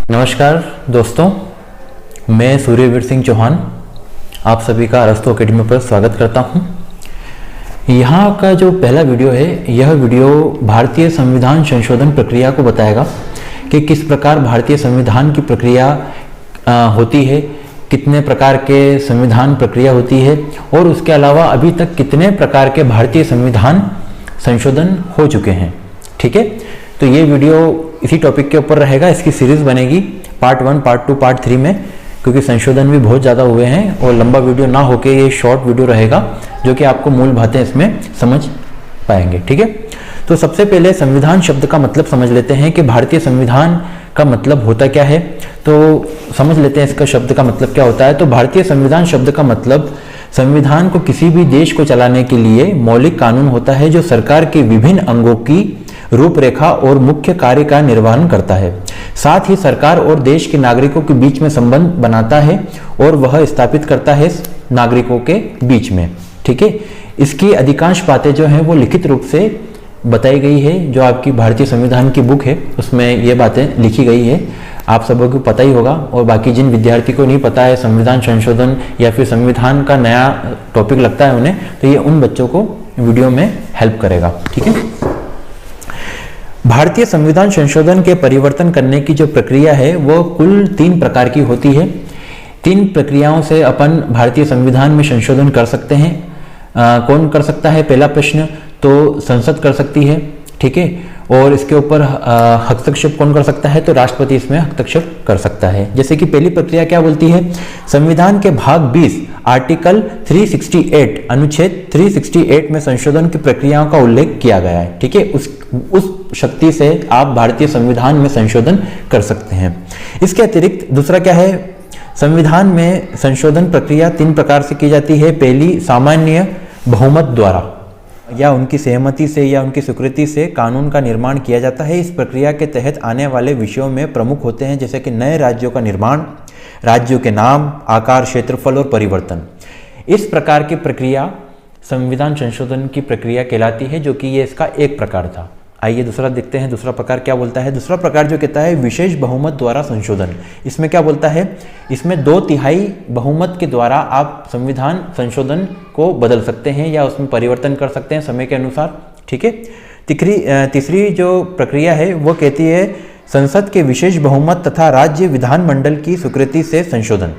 नमस्कार दोस्तों, मैं सूर्यवीर सिंह चौहान आप सभी का अरस्तु एकेडमी पर स्वागत करता हूं। यहाँ का जो पहला वीडियो है, यह वीडियो भारतीय संविधान संशोधन प्रक्रिया को बताएगा कि किस प्रकार भारतीय संविधान की प्रक्रिया होती है, कितने प्रकार के संविधान प्रक्रिया होती है और उसके अलावा अभी तक कितने प्रकार के भारतीय संविधान संशोधन हो चुके हैं। ठीक है, तो ये वीडियो इसी टॉपिक के ऊपर रहेगा। इसकी सीरीज बनेगी पार्ट 1, पार्ट 2, पार्ट 3 में, क्योंकि संशोधन भी बहुत ज़्यादा हुए हैं और लंबा वीडियो ना होके ये शॉर्ट वीडियो रहेगा जो कि आपको मूल बातें इसमें समझ पाएंगे। ठीक है, तो सबसे पहले संविधान शब्द का मतलब समझ लेते हैं कि भारतीय संविधान का मतलब होता क्या है। तो समझ लेते हैं इसका शब्द का मतलब क्या होता है। तो भारतीय संविधान शब्द का मतलब संविधान को किसी भी देश को चलाने के लिए मौलिक कानून होता है जो सरकार के विभिन्न अंगों की रूपरेखा और मुख्य कार्य का निर्वहन करता है। साथ ही सरकार और देश के नागरिकों के बीच में संबंध बनाता है और वह स्थापित करता है नागरिकों के बीच में। ठीक है, इसकी अधिकांश बातें जो हैं वो लिखित रूप से बताई गई है। जो आपकी भारतीय संविधान की बुक है उसमें ये बातें लिखी गई है, आप सबों को पता ही होगा। और बाकी जिन विद्यार्थी को नहीं पता है संविधान संशोधन या फिर संविधान का नया टॉपिक लगता है उन्हें, तो ये उन बच्चों को वीडियो में हेल्प करेगा। ठीक है, भारतीय संविधान संशोधन के परिवर्तन करने की जो प्रक्रिया है वो कुल 3 प्रकार की होती है। 3 प्रक्रियाओं से अपन भारतीय संविधान में संशोधन कर सकते हैं। कौन कर सकता है? पहला प्रश्न तो संसद कर सकती है। ठीक है, और इसके ऊपर हस्तक्षेप कौन कर सकता है? तो राष्ट्रपति इसमें हस्तक्षेप कर सकता है। जैसे कि पहली प्रक्रिया क्या बोलती है, संविधान के भाग 20 आर्टिकल 368 अनुच्छेद 368 में संशोधन की प्रक्रियाओं का उल्लेख किया गया है। ठीक है, उस शक्ति से आप भारतीय संविधान में संशोधन कर सकते हैं। इसके अतिरिक्त दूसरा क्या है, संविधान में संशोधन प्रक्रिया 3 प्रकार से की जाती है। पहली, सामान्य बहुमत द्वारा या उनकी सहमति से या उनकी स्वीकृति से कानून का निर्माण किया जाता है। इस प्रक्रिया के तहत आने वाले विषयों में प्रमुख होते हैं जैसे कि नए राज्यों का निर्माण, राज्यों के नाम, आकार, क्षेत्रफल और परिवर्तन। इस प्रकार की प्रक्रिया संविधान संशोधन की प्रक्रिया कहलाती है, जो कि ये इसका एक प्रकार था। आइए दूसरा देखते हैं, दूसरा प्रकार क्या बोलता है। दूसरा प्रकार जो कहता है विशेष बहुमत द्वारा संशोधन। इसमें क्या बोलता है, इसमें 2/3 बहुमत के द्वारा आप संविधान संशोधन को बदल सकते हैं या उसमें परिवर्तन कर सकते हैं समय के अनुसार। ठीक है, तीसरी जो प्रक्रिया है वो कहती है संसद के विशेष बहुमत तथा राज्य विधानमंडल की स्वीकृति से संशोधन।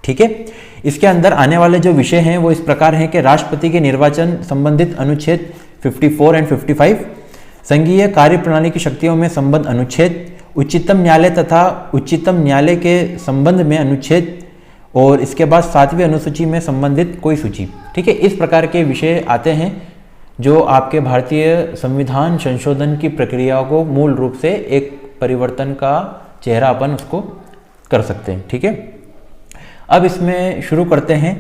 ठीक है, इसके अंदर आने वाले जो विषय हैं वो इस प्रकार हैं कि राष्ट्रपति के निर्वाचन संबंधित अनुच्छेद 54 और 55, संघीय कार्य प्रणाली की शक्तियों में संबंध अनुच्छेद, उच्चतम न्यायालय तथा उच्चतम न्यायालय के संबंध में अनुच्छेद, और इसके बाद 7वीं अनुसूची में संबंधित कोई सूची। ठीक है, इस प्रकार के विषय आते हैं जो आपके भारतीय संविधान संशोधन की प्रक्रिया को मूल रूप से एक परिवर्तन का चेहरा अपन उसको कर सकते हैं। ठीक है, अब इसमें शुरू करते हैं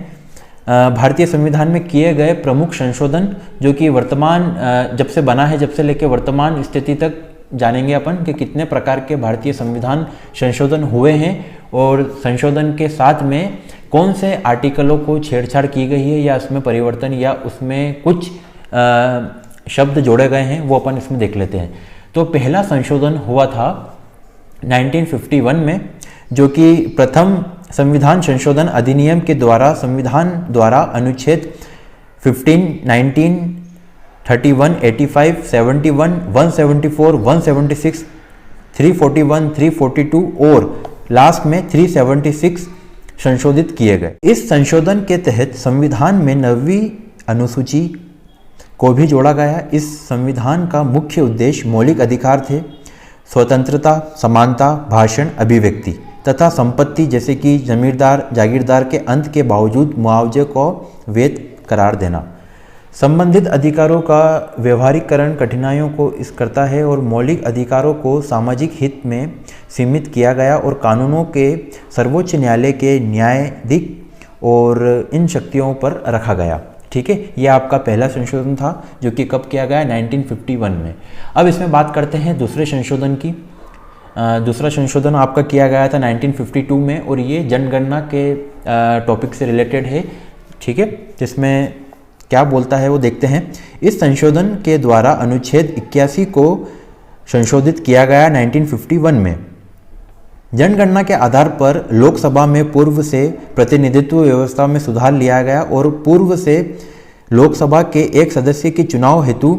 भारतीय संविधान में किए गए प्रमुख संशोधन, जो कि वर्तमान जब से बना है, जब से लेकर वर्तमान स्थिति तक जानेंगे अपन कि कितने प्रकार के भारतीय संविधान संशोधन हुए हैं और संशोधन के साथ में कौन से आर्टिकलों को छेड़छाड़ की गई है या उसमें परिवर्तन या उसमें कुछ शब्द जोड़े गए हैं, वो अपन इसमें देख लेते हैं। तो पहला संशोधन हुआ था 1951 में, जो कि प्रथम संविधान संशोधन अधिनियम के द्वारा संविधान द्वारा अनुच्छेद 15, 19, 31, 85, 71, 174, 176, 341, 342 और लास्ट में 376 संशोधित किए गए। इस संशोधन के तहत संविधान में 9वीं अनुसूची को भी जोड़ा गया। इस संविधान का मुख्य उद्देश्य मौलिक अधिकार थे, स्वतंत्रता, समानता, भाषण, अभिव्यक्ति तथा संपत्ति जैसे कि जमींदार जागीरदार के अंत के बावजूद मुआवजे को वैध करार देना, संबंधित अधिकारों का व्यवहारीकरण कठिनाइयों को इस करता है और मौलिक अधिकारों को सामाजिक हित में सीमित किया गया और कानूनों के सर्वोच्च न्यायालय के न्यायाधीश और इन शक्तियों पर रखा गया। ठीक है, यह आपका पहला संशोधन था जो कि कब किया गया, 1951 में। अब इसमें बात करते हैं दूसरे संशोधन की। दूसरा संशोधन आपका किया गया था 1952 में और ये जनगणना के टॉपिक से रिलेटेड है। ठीक है, जिसमें क्या बोलता है वो देखते हैं। इस संशोधन के द्वारा अनुच्छेद 81 को संशोधित किया गया 1951 में। जनगणना के आधार पर लोकसभा में पूर्व से प्रतिनिधित्व व्यवस्था में सुधार लिया गया और पूर्व से लोकसभा के एक सदस्य के चुनाव हेतु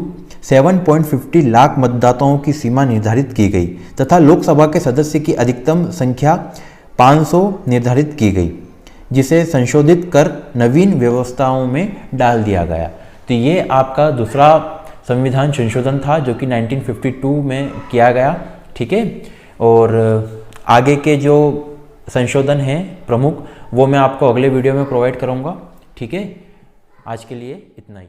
7.50 लाख मतदाताओं की सीमा निर्धारित की गई तथा लोकसभा के सदस्य की अधिकतम संख्या 500 निर्धारित की गई, जिसे संशोधित कर नवीन व्यवस्थाओं में डाल दिया गया। तो ये आपका दूसरा संविधान संशोधन था जो कि 1952 में किया गया। ठीक है, और आगे के जो संशोधन हैं प्रमुख वो मैं आपको अगले वीडियो में प्रोवाइड करूँगा। ठीक है, आज के लिए इतना ही।